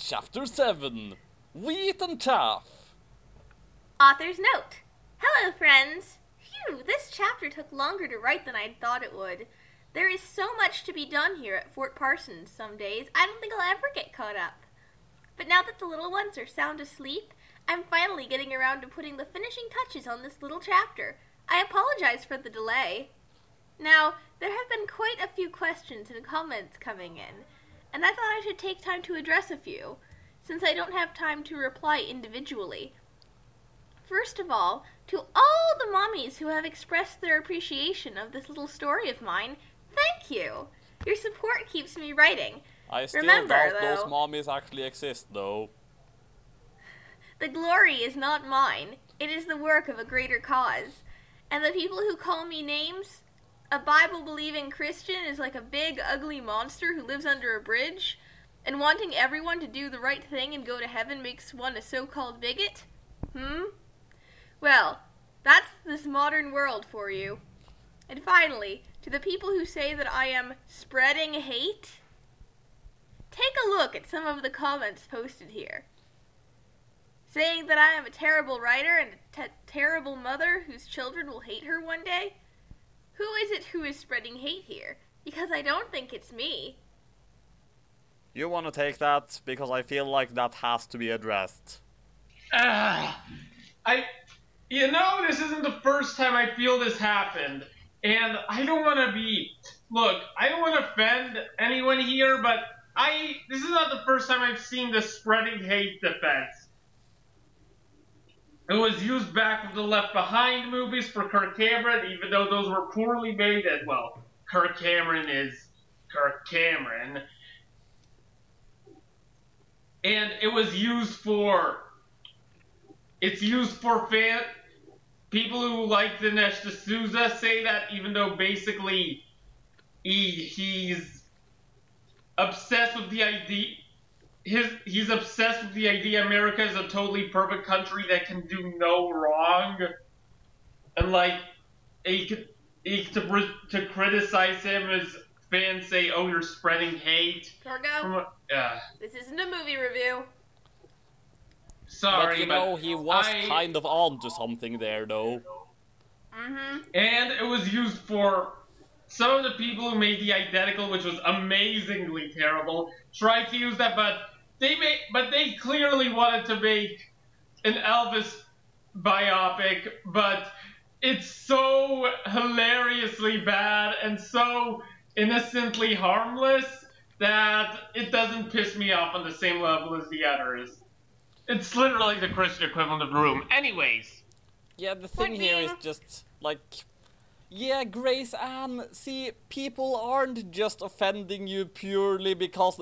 Chapter 7 Wheat and Chaff. Author's note. Hello, friends. Phew, this chapter took longer to write than I'd thought it would. There is so much to be done here at Fort Parsons some days, I don't think I'll ever get caught up. But now that the little ones are sound asleep, I'm finally getting around to putting the finishing touches on this little chapter. I apologize for the delay. Now, there have been quite a few questions and comments coming in, and I thought I should take time to address a few, since I don't have time to reply individually. First of all, to all the mommies who have expressed their appreciation of this little story of mine, thank you! Your support keeps me writing. I still Remember, doubt though, those mommies actually exist, though. the glory is not mine. It is the work of a greater cause. And the people who call me names, a Bible-believing Christian is like a big, ugly monster who lives under a bridge, and wanting everyone to do the right thing and go to heaven makes one a so-called bigot? Well, that's this modern world for you. And finally, to the people who say that I am spreading hate, take a look at some of the comments posted here. Saying that I am a terrible writer and a terrible mother whose children will hate her one day? Who is it who is spreading hate here? Because I don't think it's me. You want to take that? Because I feel like that has to be addressed. This isn't the first time I feel this happened, and I don't want to I don't want to offend anyone here, but this is not the first time I've seen the spreading hate defense. It was used back with the Left Behind movies for Kirk Cameron, even though those were poorly made, and well, Kirk Cameron is Kirk Cameron. And it's used for people who like Dinesh D'Souza say that, even though basically he's obsessed with the idea. He's obsessed with the idea America is a totally perfect country that can do no wrong, and to criticize him as fans say, "Oh, you're spreading hate." Torgo, this isn't a movie review. But Sorry, he was kind of onto something there, though. And it was used for some of the people who made the identical, which was amazingly terrible. Tried to use that, but they clearly wanted to make an Elvis biopic, but it's so hilariously bad and so innocently harmless that it doesn't piss me off on the same level as the others. It's literally the Christian equivalent of Room. Anyways. Yeah, the thing here is just, yeah, Grace Ann, see, people aren't just offending you purely because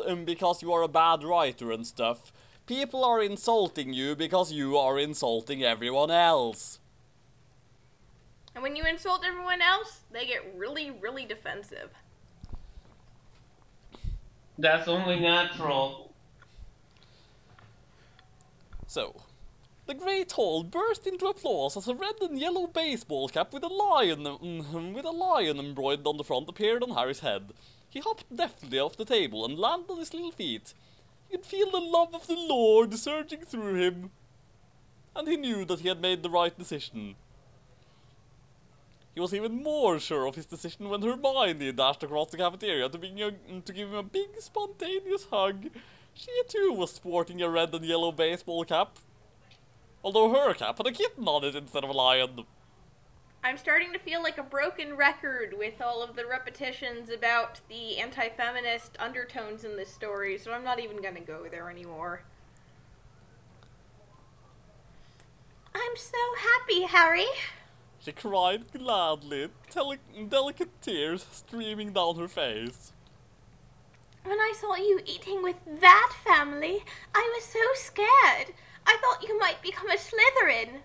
you are a bad writer and stuff. People are insulting you because you are insulting everyone else. And when you insult everyone else, they get really, really defensive. That's only natural. So, the Great Hall burst into applause as a red and yellow baseball cap with a lion embroidered on the front appeared on Harry's head. He hopped deftly off the table and landed on his little feet. He could feel the love of the Lord surging through him, and he knew that he had made the right decision. He was even more sure of his decision when Hermione dashed across the cafeteria to give him a big, spontaneous hug. She too was sporting a red and yellow baseball cap, although her cap had a kitten on it instead of a lion. I'm starting to feel like a broken record with all of the repetitions about the anti-feminist undertones in this story, so I'm not even gonna go there anymore. I'm so happy, Harry. She cried gladly, delicate tears streaming down her face. When I saw you eating with that family, I was so scared. I thought you might become a Slytherin.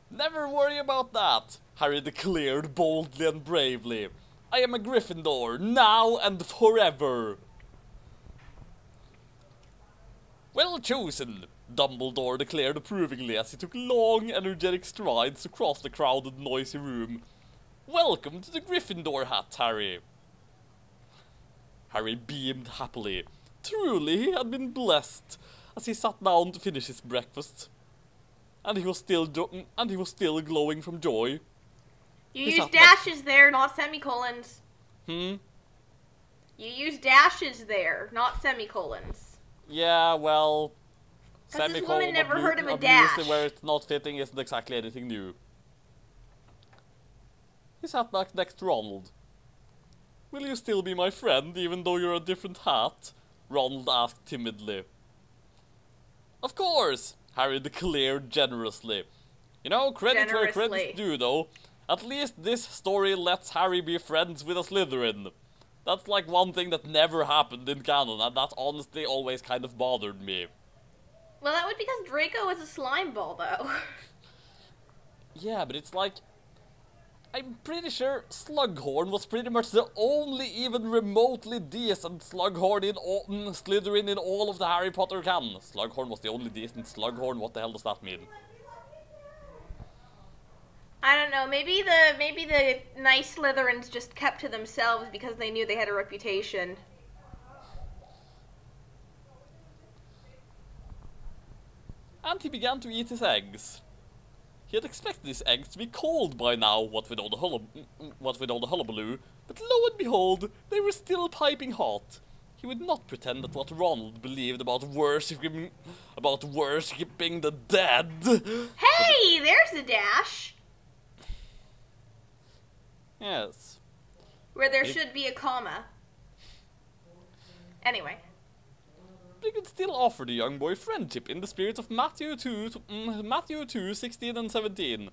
Never worry about that, Harry declared boldly and bravely. I am a Gryffindor, now and forever. Well chosen, Dumbledore declared approvingly as he took long, energetic strides across the crowded, noisy room. Welcome to the Gryffindor hat, Harry. Harry beamed happily. Truly, he had been blessed as he sat down to finish his breakfast. And he was still glowing from joy. You use dashes there, not semicolons. You use dashes there, not semicolons. Yeah, well, because this woman never heard of a dash. dash. Where it's not fitting isn't exactly anything new. He sat back next to Ronald. Will you still be my friend, even though you're a different hat? Ronald asked timidly. Of course, Harry declared generously. You know, credit where credit's due, though. At least this story lets Harry be friends with a Slytherin. That's like one thing that never happened in canon, and that honestly always kind of bothered me. Well, that would be because Draco was a slime ball, though. Yeah, but it's like... I'm pretty sure Slughorn was pretty much the only even remotely decent Slughorn in Slytherin in all of the Harry Potter canon. Slughorn was the only decent Slughorn, what the hell does that mean? I don't know, maybe the nice Slytherins just kept to themselves because they knew they had a reputation. And he began to eat his eggs. He had expected his eggs to be cold by now, what with all the hullabaloo, but lo and behold, they were still piping hot. He would not pretend that what Ronald believed about worshipping the dead. Hey, there's a dash! Yes. Where there should be a comma. Anyway. They could still offer the young boy friendship in the spirit of Matthew 2, 16 and 17.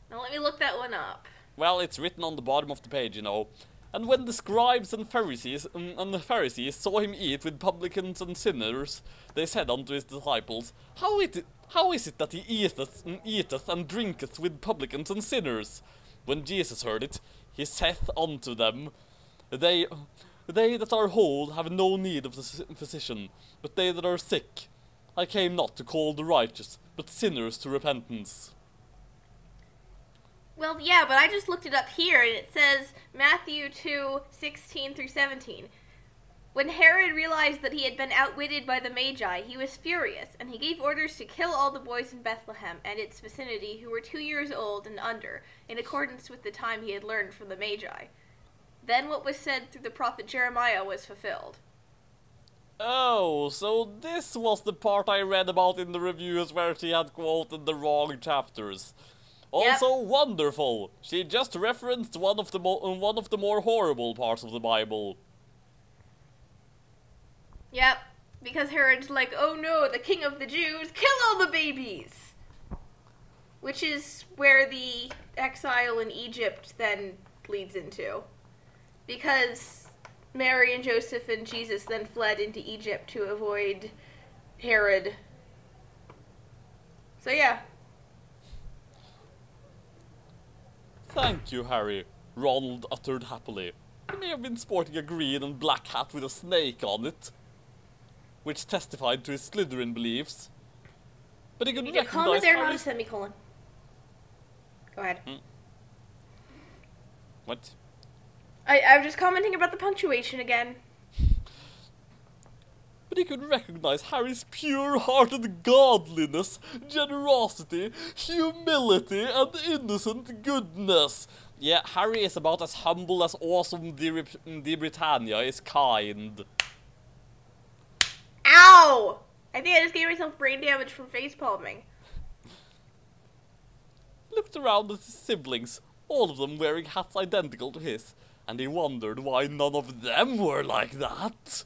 Now let me look that one up. Well, it's written on the bottom of the page, you know. And when the scribes and Pharisees saw him eat with publicans and sinners, they said unto his disciples, How is it that he eateth and drinketh with publicans and sinners? When Jesus heard it, he saith unto them, They that are whole have no need of the physician, but they that are sick. I came not to call the righteous, but sinners to repentance. Well, yeah, but I just looked it up here, and it says Matthew 2, 16 through 17. When Herod realized that he had been outwitted by the Magi, he was furious, and he gave orders to kill all the boys in Bethlehem and its vicinity who were 2 years old and under, in accordance with the time he had learned from the Magi. Then what was said through the prophet Jeremiah was fulfilled. Oh, so this was the part I read about in the reviews where she had quoted the wrong chapters. Also wonderful. She just referenced one of the more horrible parts of the Bible. Yep, because Herod's like, oh no, the king of the Jews, kill all the babies! Which is where the exile in Egypt then leads into. Because Mary and Joseph and Jesus then fled into Egypt to avoid Herod. So yeah. Thank you, Harry, Ronald uttered happily. He may have been sporting a green and black hat with a snake on it, which testified to his Slytherin beliefs. But he could recognize comma there, not a semicolon. Go ahead. What? I was just commenting about the punctuation again. But he could recognize Harry's pure-hearted godliness, generosity, humility, and innocent goodness. Yeah, Harry is about as humble as awesome De Britannia is kind. Ow! I think I just gave myself brain damage from facepalming. Looked around at his siblings, all of them wearing hats identical to his, and he wondered why none of them were like that.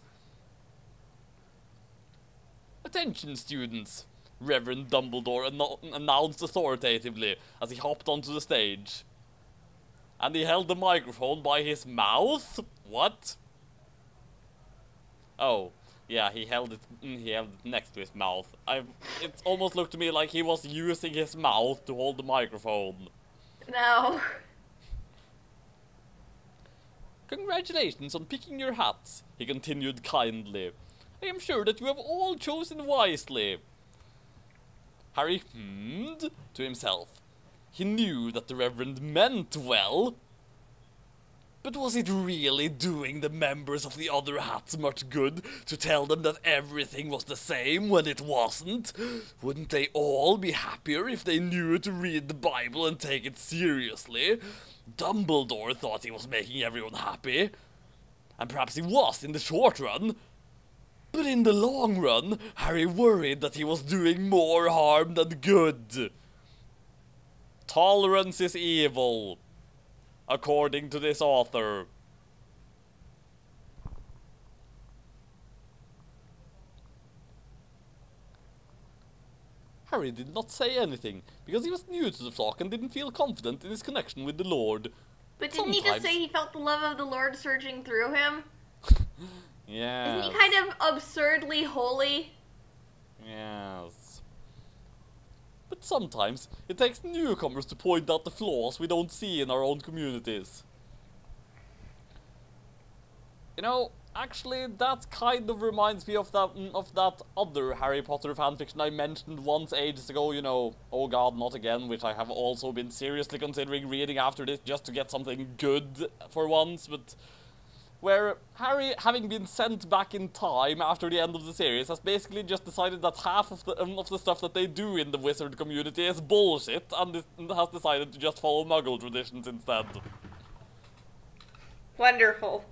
Attention, students, Reverend Dumbledore announced authoritatively as he hopped onto the stage. And he held the microphone by his mouth? What? Oh, yeah, he held it next to his mouth. It almost looked to me like he was using his mouth to hold the microphone. No. Congratulations on picking your hats, he continued kindly. I am sure that you have all chosen wisely. Harry hummed to himself. He knew that the Reverend meant well. But was it really doing the members of the other hats much good to tell them that everything was the same when it wasn't? Wouldn't they all be happier if they knew to read the Bible and take it seriously? Dumbledore thought he was making everyone happy. And perhaps he was in the short run. But in the long run, Harry worried that he was doing more harm than good. Tolerance is evil, according to this author. Harry did not say anything, because he was new to the flock and didn't feel confident in his connection with the Lord. But didn't he just say he felt the love of the Lord surging through him? Yes. Isn't he kind of absurdly holy? Yes. But sometimes it takes newcomers to point out the flaws we don't see in our own communities. You know, actually, that kind of reminds me of that other Harry Potter fanfiction I mentioned once ages ago, you know, Oh God, Not Again, which I have also been seriously considering reading after this just to get something good for once, but where Harry, having been sent back in time after the end of the series, has basically just decided that half of the stuff that they do in the wizard community is bullshit, and has decided to just follow Muggle traditions instead. Wonderful.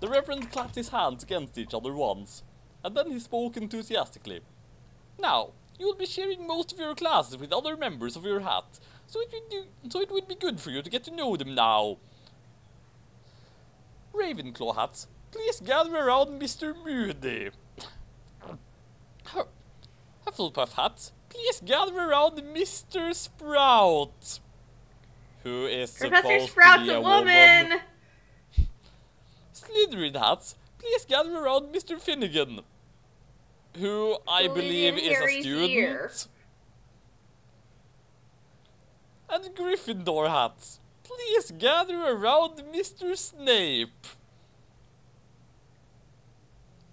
The Reverend clapped his hands against each other once, and then he spoke enthusiastically. Now, you will be sharing most of your classes with other members of your hat, so it would be good for you to get to know them now. Ravenclaw hats, please gather around Mr. Moody. Hufflepuff hats, please gather around Mr. Sprout, who is Professor supposed Sprout's to be a a woman. Slytherin hats, please gather around Mr. Finnegan, who I believe is a student. Here. And Gryffindor hats, please gather around Mr. Snape.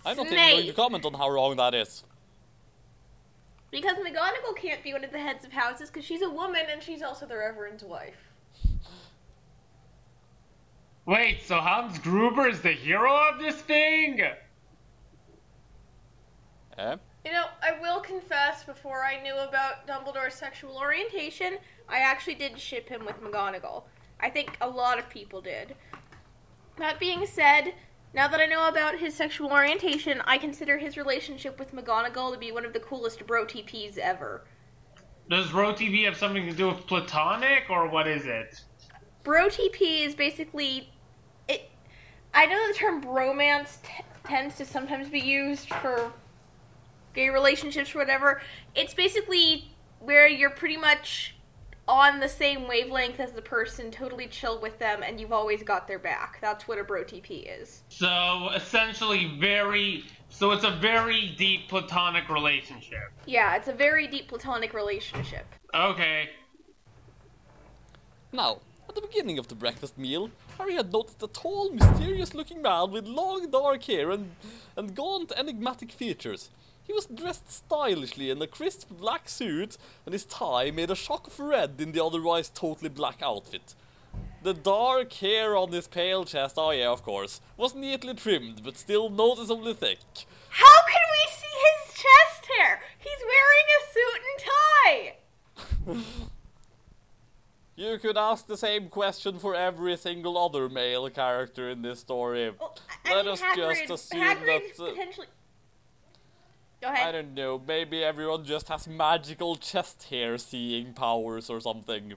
I'm not even going to comment on how wrong that is. Because McGonagall can't be one of the heads of houses because she's a woman and she's also the Reverend's wife. Wait, so Hans Gruber is the hero of this thing? Eh? You know, I will confess, before I knew about Dumbledore's sexual orientation, I actually did ship him with McGonagall. I think a lot of people did. That being said, now that I know about his sexual orientation, I consider his relationship with McGonagall to be one of the coolest bro TPs ever. Does Bro TV have something to do with platonic, or what is it? Bro TP is basically... I know the term bromance tends to sometimes be used for gay relationships or whatever. It's basically where you're pretty much on the same wavelength as the person, totally chill with them, and you've always got their back. That's what a bro TP is. So, essentially it's a very deep platonic relationship. Yeah, it's a very deep platonic relationship. Okay. Now, at the beginning of the breakfast meal, Harry had noticed a tall, mysterious-looking man with long dark hair and gaunt, enigmatic features. He was dressed stylishly in a crisp black suit, and his tie made a shock of red in the otherwise totally black outfit. The dark hair on his pale chest, oh yeah, of course, was neatly trimmed, but still noticeably thick. How can we see his chest hair? He's wearing a suit and tie! You could ask the same question for every single other male character in this story. Well, Let us just assume that... potentially... Go ahead. I don't know, maybe everyone just has magical chest hair seeing powers or something.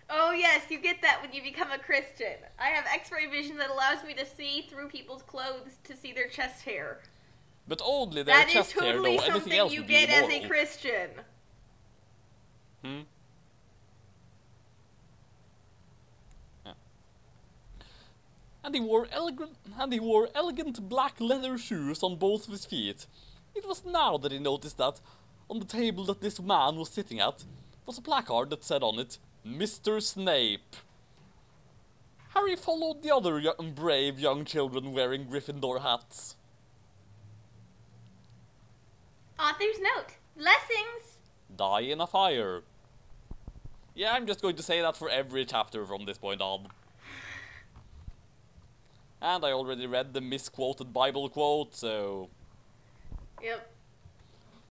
Oh yes, you get that when you become a Christian. I have X-ray vision that allows me to see through people's clothes to see their chest hair. But only their chest hair, though. That is totally something you get as a Christian. Hmm? And he wore elegant black leather shoes on both of his feet. It was now that he noticed that, on the table that this man was sitting at, was a placard that said on it, Mr. Snape. Harry followed the other brave young children wearing Gryffindor hats. Author's note. Blessings! Die in a fire. Yeah, I'm just going to say that for every chapter from this point on. And I already read the misquoted Bible quote, so... Yep.